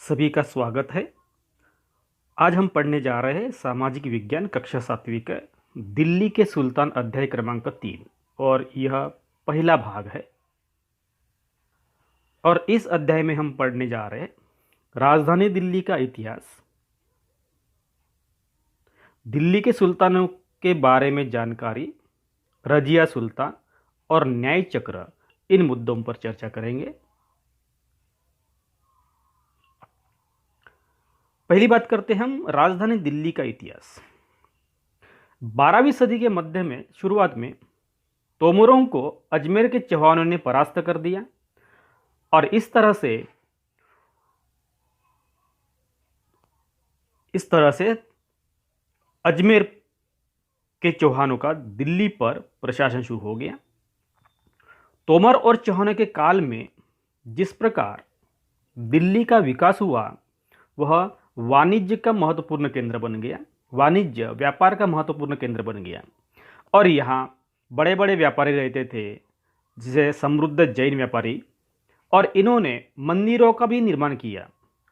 सभी का स्वागत है। आज हम पढ़ने जा रहे हैं सामाजिक विज्ञान कक्षा 7वीं का दिल्ली के सुल्तान अध्याय क्रमांक 3 और यह पहला भाग है। और इस अध्याय में हम पढ़ने जा रहे हैं राजधानी दिल्ली का इतिहास, दिल्ली के सुल्तानों के बारे में जानकारी, रजिया सुल्तान और न्याय चक्र, इन मुद्दों पर चर्चा करेंगे। पहली बात करते हैं हम राजधानी दिल्ली का इतिहास। 12वीं सदी के मध्य में शुरुआत में तोमरों को अजमेर के चौहानों ने परास्त कर दिया और इस तरह से अजमेर के चौहानों का दिल्ली पर प्रशासन शुरू हो गया। तोमर और चौहानों के काल में जिस प्रकार दिल्ली का विकास हुआ वह वाणिज्य का महत्वपूर्ण केंद्र बन गया, वाणिज्य व्यापार का महत्वपूर्ण केंद्र बन गया और यहाँ बड़े बड़े व्यापारी रहते थे, जैसे समृद्ध जैन व्यापारी, और इन्होंने मंदिरों का भी निर्माण किया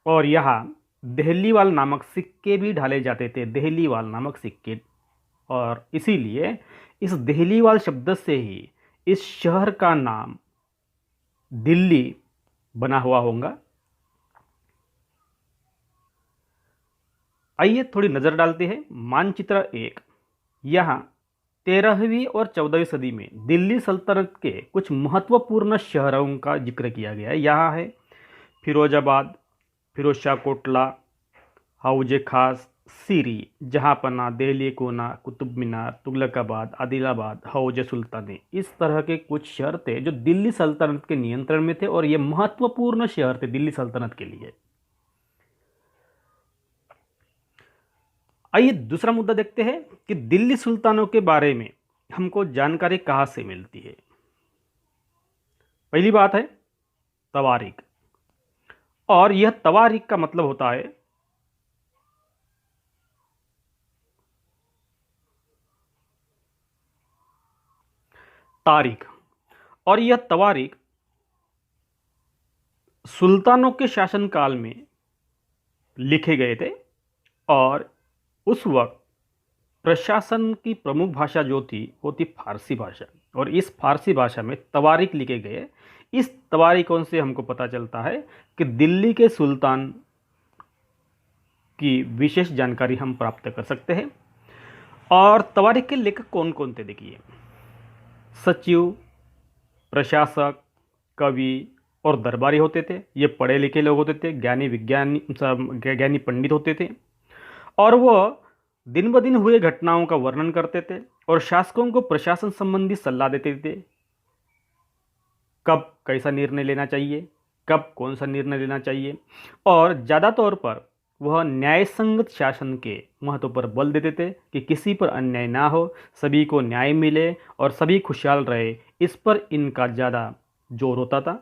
और यहाँ देहलीवाल नामक सिक्के भी ढाले जाते थे, देहलीवाल नामक सिक्के। और इसीलिए इस देहलीवाल शब्द से ही इस शहर का नाम दिल्ली बना हुआ होगा। आइए थोड़ी नज़र डालते हैं मानचित्र 1। यहाँ 13वीं और 14वीं सदी में दिल्ली सल्तनत के कुछ महत्वपूर्ण शहरों का जिक्र किया गया है। यहाँ है फिरोजाबाद, फिरोजशाह कोटला, हौज खास, सीरी, जहाँपना, दिल्ली कोना, कुतुब मीनार, तुगलकाबाद, आदिलाबाद, हौज सुल्तानी। इस तरह के कुछ शहर थे जो दिल्ली सल्तनत के नियंत्रण में थे और ये महत्वपूर्ण शहर थे दिल्ली सल्तनत के लिए। आइए दूसरा मुद्दा देखते हैं कि दिल्ली सुल्तानों के बारे में हमको जानकारी कहाँ से मिलती है। पहली बात है तवारीख, और यह तवारीख का मतलब होता है तारीख, और यह तवारीख सुल्तानों के शासनकाल में लिखे गए थे और उस वक्त प्रशासन की प्रमुख भाषा जो थी वो थी फारसी भाषा, और इस फारसी भाषा में तवारीख लिखे गए। इस तवारीखों से हमको पता चलता है कि दिल्ली के सुल्तान की विशेष जानकारी हम प्राप्त कर सकते हैं। और तवारीख के लेखक कौन कौन थे देखिए, सचिव, प्रशासक, कवि और दरबारी होते थे। ये पढ़े लिखे लोग होते थे, ज्ञानी पंडित होते थे और वह दिन ब दिन हुए घटनाओं का वर्णन करते थे और शासकों को प्रशासन संबंधी सलाह देते थे, कब कैसा निर्णय लेना चाहिए, कब कौन सा निर्णय लेना चाहिए। और ज़्यादा तौर पर वह न्यायसंगत शासन के महत्व पर बल देते थे कि किसी पर अन्याय ना हो, सभी को न्याय मिले और सभी खुशहाल रहे, इस पर इनका ज़्यादा जोर होता था।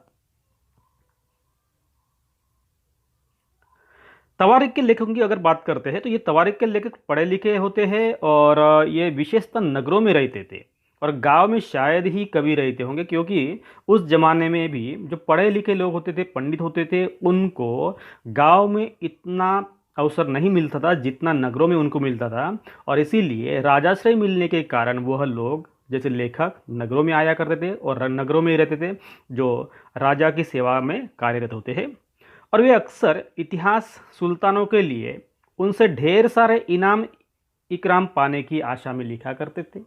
तवारीख के लेखकों की अगर बात करते हैं तो ये तवारीख के लेखक पढ़े लिखे होते हैं और ये विशेषतः नगरों में रहते थे और गांव में शायद ही कभी रहते होंगे, क्योंकि उस जमाने में भी जो पढ़े लिखे लोग होते थे, पंडित होते थे, उनको गांव में इतना अवसर नहीं मिलता था जितना नगरों में उनको मिलता था। और इसीलिए राजाश्रय मिलने के कारण वह लोग जैसे लेखक नगरों में आया करते थे और नगरों में ही रहते थे जो राजा की सेवा में कार्यरत होते हैं। और वे अक्सर इतिहास सुल्तानों के लिए उनसे ढेर सारे इनाम इकराम पाने की आशा में लिखा करते थे।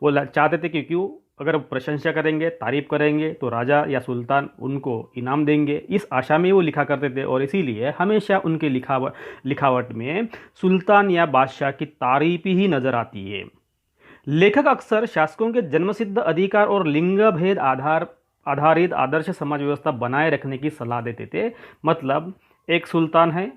वो चाहते थे कि क्यों, अगर प्रशंसा करेंगे, तारीफ करेंगे तो राजा या सुल्तान उनको इनाम देंगे, इस आशा में वो लिखा करते थे। और इसीलिए हमेशा उनके लिखावट में सुल्तान या बादशाह की तारीफ ही नज़र आती है। लेखक अक्सर शासकों के जन्मसिद्ध अधिकार और लिंग भेद आधारित आदर्श समाज व्यवस्था बनाए रखने की सलाह देते थे। मतलब एक सुल्तान है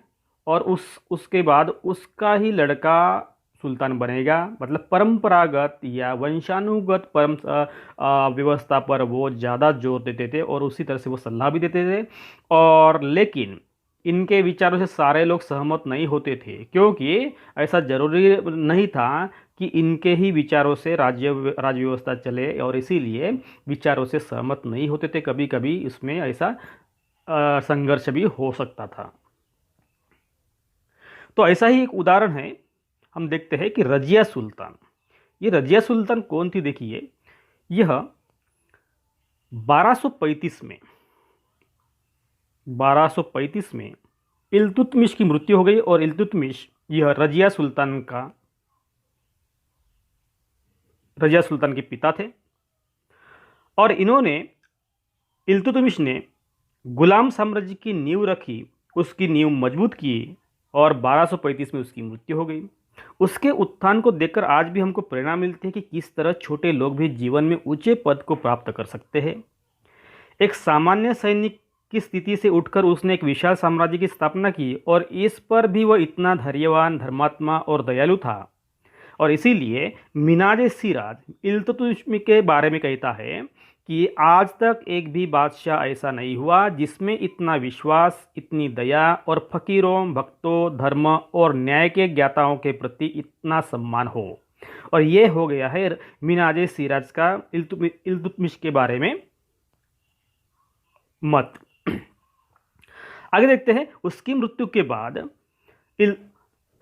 और उसके बाद उसका ही लड़का सुल्तान बनेगा, मतलब परंपरागत या वंशानुगत व्यवस्था पर वो ज़्यादा जोर देते थे और उसी तरह से वो सलाह भी देते थे। और लेकिन इनके विचारों से सारे लोग सहमत नहीं होते थे, क्योंकि ऐसा जरूरी नहीं था कि इनके ही विचारों से राज्य व्यवस्था चले, और इसीलिए विचारों से सहमत नहीं होते थे। कभी कभी इसमें ऐसा संघर्ष भी हो सकता था। तो ऐसा ही एक उदाहरण है, हम देखते हैं कि रजिया सुल्तान। ये रजिया सुल्तान कौन थी? देखिए, यह 1235 में 1235 में इल्तुतमिश की मृत्यु हो गई, और इल्तुतमिश यह रजिया सुल्तान के पिता थे। और इल्तुतमिश ने गुलाम साम्राज्य की नींव रखी, उसकी नींव मजबूत की, और 1235 में उसकी मृत्यु हो गई। उसके उत्थान को देखकर आज भी हमको प्रेरणा मिलती है कि किस तरह छोटे लोग भी जीवन में ऊंचे पद को प्राप्त कर सकते हैं। एक सामान्य सैनिक की स्थिति से उठकर उसने एक विशाल साम्राज्य की स्थापना की, और इस पर भी वह इतना धैर्यवान, धर्मात्मा और दयालु था। और इसीलिए मिनाज सिराज इल्तुतमिश के बारे में कहता है कि आज तक एक भी बादशाह ऐसा नहीं हुआ जिसमें इतना विश्वास, इतनी दया और फकीरों, भक्तों, धर्म और न्याय के ज्ञाताओं के प्रति इतना सम्मान हो। और ये हो गया है मिनाज सिराज का इल्तुतमिश के बारे में मत। आगे देखते हैं, उसकी मृत्यु के बाद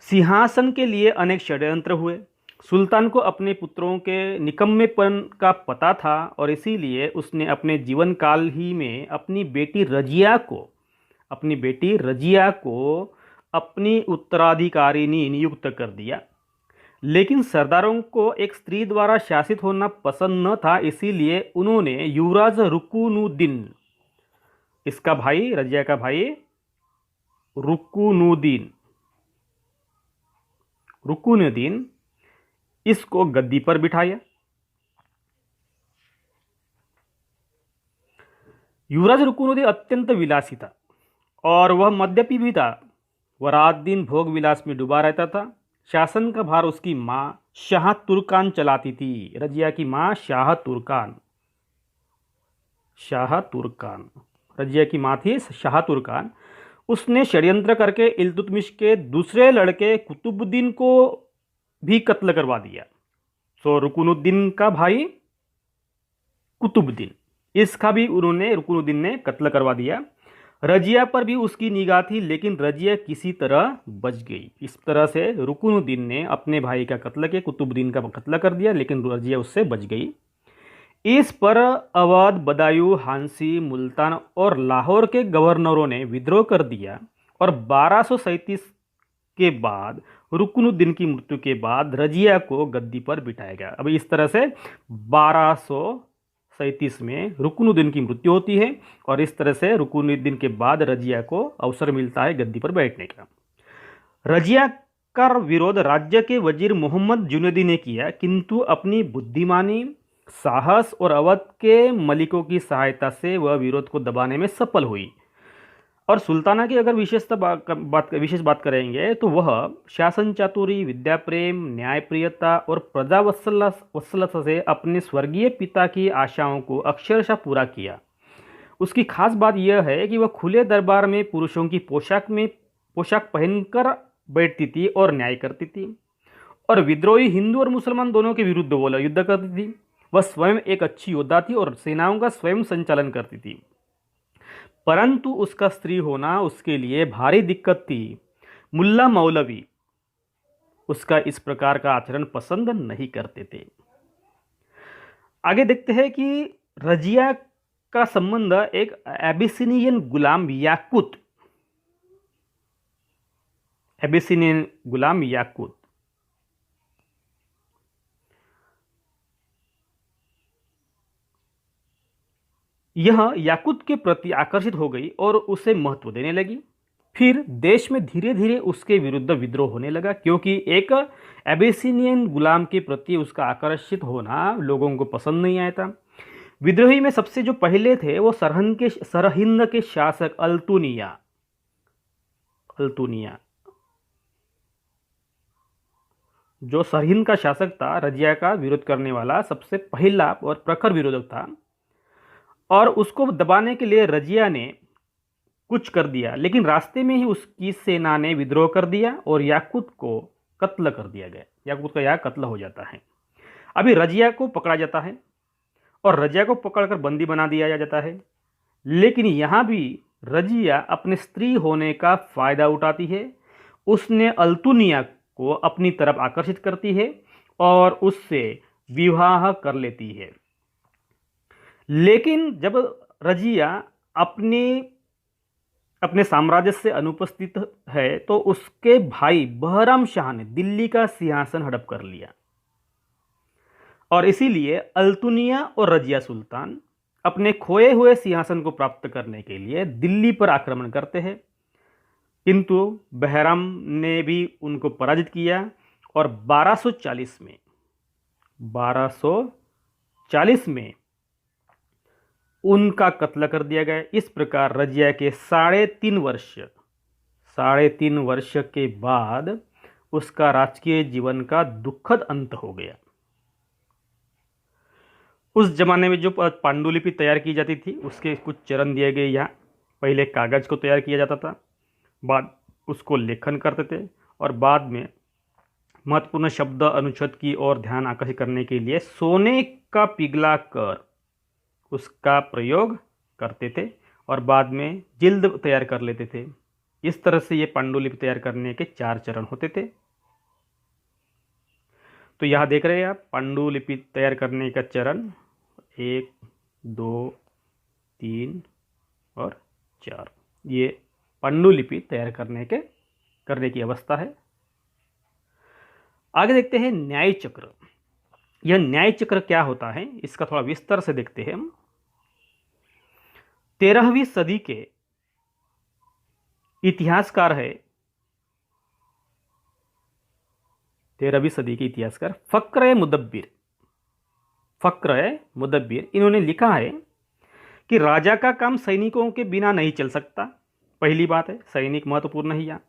सिंहासन के लिए अनेक षड्यंत्र हुए। सुल्तान को अपने पुत्रों के निकम्मेपन का पता था, और इसीलिए उसने अपने जीवन काल ही में अपनी बेटी रजिया को अपनी उत्तराधिकारिणी नियुक्त कर दिया। लेकिन सरदारों को एक स्त्री द्वारा शासित होना पसंद न था, इसीलिए उन्होंने युवराज रुकुनुद्दीन, इसका भाई, रजिया का भाई रुकुनुद्दीन इसको गद्दी पर बिठाया। युवराज रुकुनुद्दीन अत्यंत विलासी था, और वह मद्यपी भी था। वह रात दिन भोग विलास में डूबा रहता था। शासन का भार उसकी माँ शाह तुर्कान चलाती थी। रजिया की माँ शाह तुर्कान, रजिया की माँ थी शाह तुर्कान। उसने षड्यंत्र करके इल्तुतमिश के दूसरे लड़के कुतुबुद्दीन को भी कत्ल करवा दिया। सो रुकुनुद्दीन का भाई कुतुबुद्दीन, इसका भी रुकुनुद्दीन ने कत्ल करवा दिया। रजिया पर भी उसकी निगाह थी, लेकिन रजिया किसी तरह बच गई। इस तरह से रुकुनुद्दीन ने अपने भाई का कत्ल किया, कुतुबुद्दीन का कत्ल कर दिया, लेकिन रजिया उससे बच गई। इस पर अवध, बदायूं, हांसी, मुल्तान और लाहौर के गवर्नरों ने विद्रोह कर दिया, और 1237 के बाद रुकुनुद्दीन की मृत्यु के बाद रजिया को गद्दी पर बिठाया गया। अब इस तरह से 1237 में रुकुनुद्दीन की मृत्यु होती है, और इस तरह से रुकुनुद्दीन के बाद रजिया को अवसर मिलता है गद्दी पर बैठने का। रजिया का विरोध राज्य के वजीर मोहम्मद जुनैदी ने किया, किंतु अपनी बुद्धिमानी, साहस और अवध के मलिकों की सहायता से वह विरोध को दबाने में सफल हुई। और सुल्ताना की अगर विशेष बात करेंगे तो वह शासन चातुरी, विद्या प्रेम, न्यायप्रियता और प्रजावत्सलता से अपने स्वर्गीय पिता की आशाओं को अक्षरशः पूरा किया। उसकी खास बात यह है कि वह खुले दरबार में पुरुषों की पोशाक पहनकर बैठती थी और न्याय करती थी, और विद्रोही हिंदू और मुसलमान दोनों के विरुद्ध वो युद्ध करती थी। वह स्वयं एक अच्छी योद्धा थी और सेनाओं का स्वयं संचालन करती थी, परंतु उसका स्त्री होना उसके लिए भारी दिक्कत थी। मुल्ला मौलवी उसका इस प्रकार का आचरण पसंद नहीं करते थे। आगे देखते हैं कि रजिया का संबंध एक एबिसिनियन गुलाम याकूत यह याकूत के प्रति आकर्षित हो गई और उसे महत्व देने लगी। फिर देश में धीरे धीरे उसके विरुद्ध विद्रोह होने लगा, क्योंकि एक एबिसिनियन गुलाम के प्रति उसका आकर्षित होना लोगों को पसंद नहीं आया था। विद्रोही में सबसे जो पहले थे वो सरहिंद के शासक अल्तुनिया जो सरहिंद का शासक था, रजिया का विरोध करने वाला सबसे पहला और प्रखर विरोधक था, और उसको दबाने के लिए रजिया ने कुछ कर दिया, लेकिन रास्ते में ही उसकी सेना ने विद्रोह कर दिया और याकूत को कत्ल कर दिया गया। याकूत का यहाँ कत्ल हो जाता है। अभी रजिया को पकड़ा जाता है और रजिया को पकड़कर बंदी बना दिया जाता है, लेकिन यहाँ भी रजिया अपने स्त्री होने का फायदा उठाती है। उसने अल्तुनिया को अपनी तरफ आकर्षित करती है और उससे विवाह कर लेती है। लेकिन जब रजिया अपनी अपने साम्राज्य से अनुपस्थित है तो उसके भाई बहराम शाह ने दिल्ली का सिंहासन हड़प कर लिया और इसीलिए अल्तुनिया और रजिया सुल्तान अपने खोए हुए सिंहासन को प्राप्त करने के लिए दिल्ली पर आक्रमण करते हैं, किंतु बहराम ने भी उनको पराजित किया और 1240 में उनका कत्ल कर दिया गया। इस प्रकार रजिया के 3.5 वर्ष के बाद उसका राजकीय जीवन का दुखद अंत हो गया। उस जमाने में जो पांडुलिपि तैयार की जाती थी उसके कुछ चरण दिए गए यहाँ। पहले कागज को तैयार किया जाता था, बाद उसको लेखन करते थे और बाद में महत्वपूर्ण शब्द अनुच्छेद की ओर ध्यान आकर्षित करने के लिए सोने का पिघला कर उसका प्रयोग करते थे और बाद में जिल्द तैयार कर लेते थे। इस तरह से ये पांडुलिपि तैयार करने के 4 चरण होते थे। तो यहाँ देख रहे हैं आप पांडुलिपि तैयार करने का चरण 1, 2, 3 और 4। ये पांडुलिपि तैयार करने की अवस्था है। आगे देखते हैं न्याय चक्र। यह न्याय चक्र क्या होता है इसका थोड़ा विस्तार से देखते हैं हम। 13वीं सदी के इतिहासकार है 13वीं सदी के इतिहासकार फ़क्र-ए-मुदब्बिर इन्होंने लिखा है कि राजा का काम सैनिकों के बिना नहीं चल सकता। पहली बात है, सैनिक महत्वपूर्ण है यहाँ,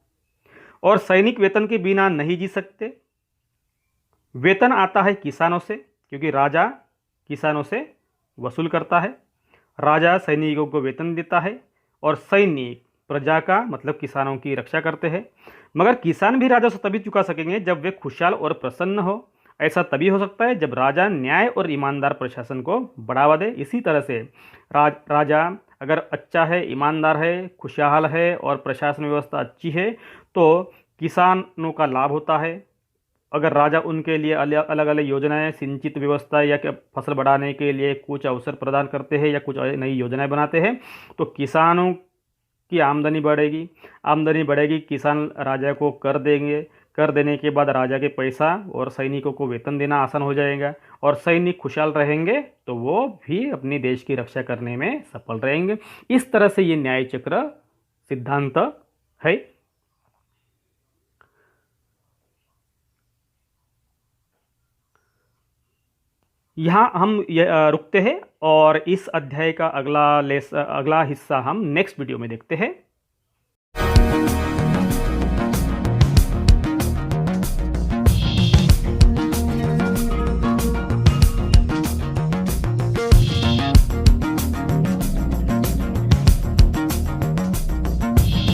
और सैनिक वेतन के बिना नहीं जी सकते। वेतन आता है किसानों से, क्योंकि राजा किसानों से वसूल करता है। राजा सैनिकों को वेतन देता है और सैनिक प्रजा का मतलब किसानों की रक्षा करते हैं। मगर किसान भी राजा से तभी चुका सकेंगे जब वे खुशहाल और प्रसन्न हो। ऐसा तभी हो सकता है जब राजा न्याय और ईमानदार प्रशासन को बढ़ावा दे। इसी तरह से राजा अगर अच्छा है, ईमानदार है, खुशहाल है और प्रशासन व्यवस्था अच्छी है तो किसानों का लाभ होता है। अगर राजा उनके लिए अलग अलग योजनाएं, सिंचित व्यवस्था या फसल बढ़ाने के लिए कुछ अवसर प्रदान करते हैं या कुछ नई योजनाएं बनाते हैं तो किसानों की आमदनी बढ़ेगी। किसान राजा को कर देंगे। कर देने के बाद राजा के पैसा और सैनिकों को वेतन देना आसान हो जाएगा और सैनिक खुशहाल रहेंगे तो वो भी अपनी देश की रक्षा करने में सफल रहेंगे। इस तरह से ये न्याय चक्र सिद्धांत है। यहाँ हम रुकते हैं और इस अध्याय का अगला हिस्सा हम नेक्स्ट वीडियो में देखते हैं।